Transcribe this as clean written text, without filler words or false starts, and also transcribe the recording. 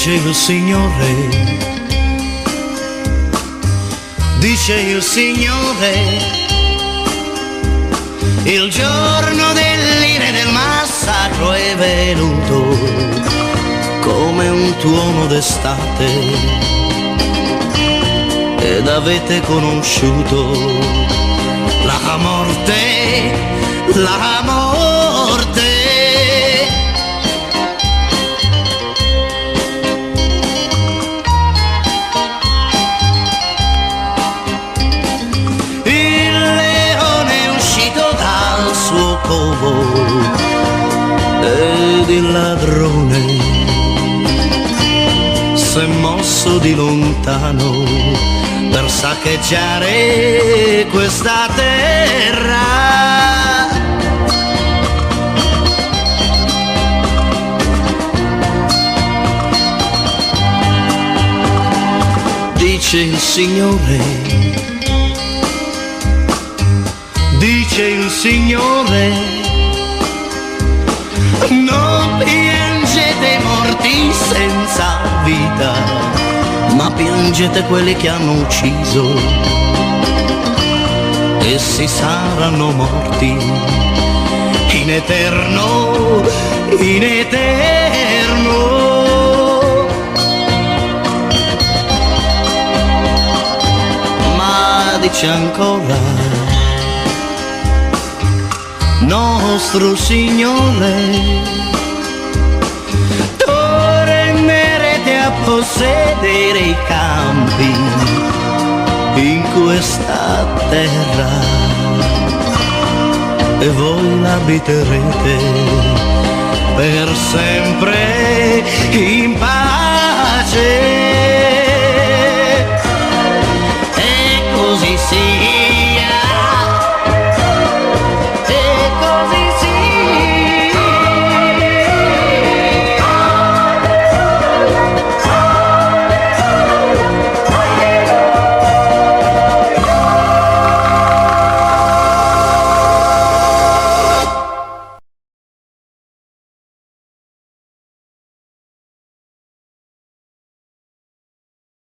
Dice il Signore, dice il Signore, il giorno dell'ira e del massacro è venuto come un tuono d'estate ed avete conosciuto la morte, la morte. Il leone è uscito dal suo covo ed il ladrone s'è mosso di lontano per saccheggiare questa terra. Dice il Signore, dice il Signore, non piangete morti senza vita, ma piangete quelli che hanno ucciso. Essi saranno morti in eterno, in eterno. Ma dice ancora, nostro Signore, a possedere i campi in questa terra e voi l'abiterete per sempre.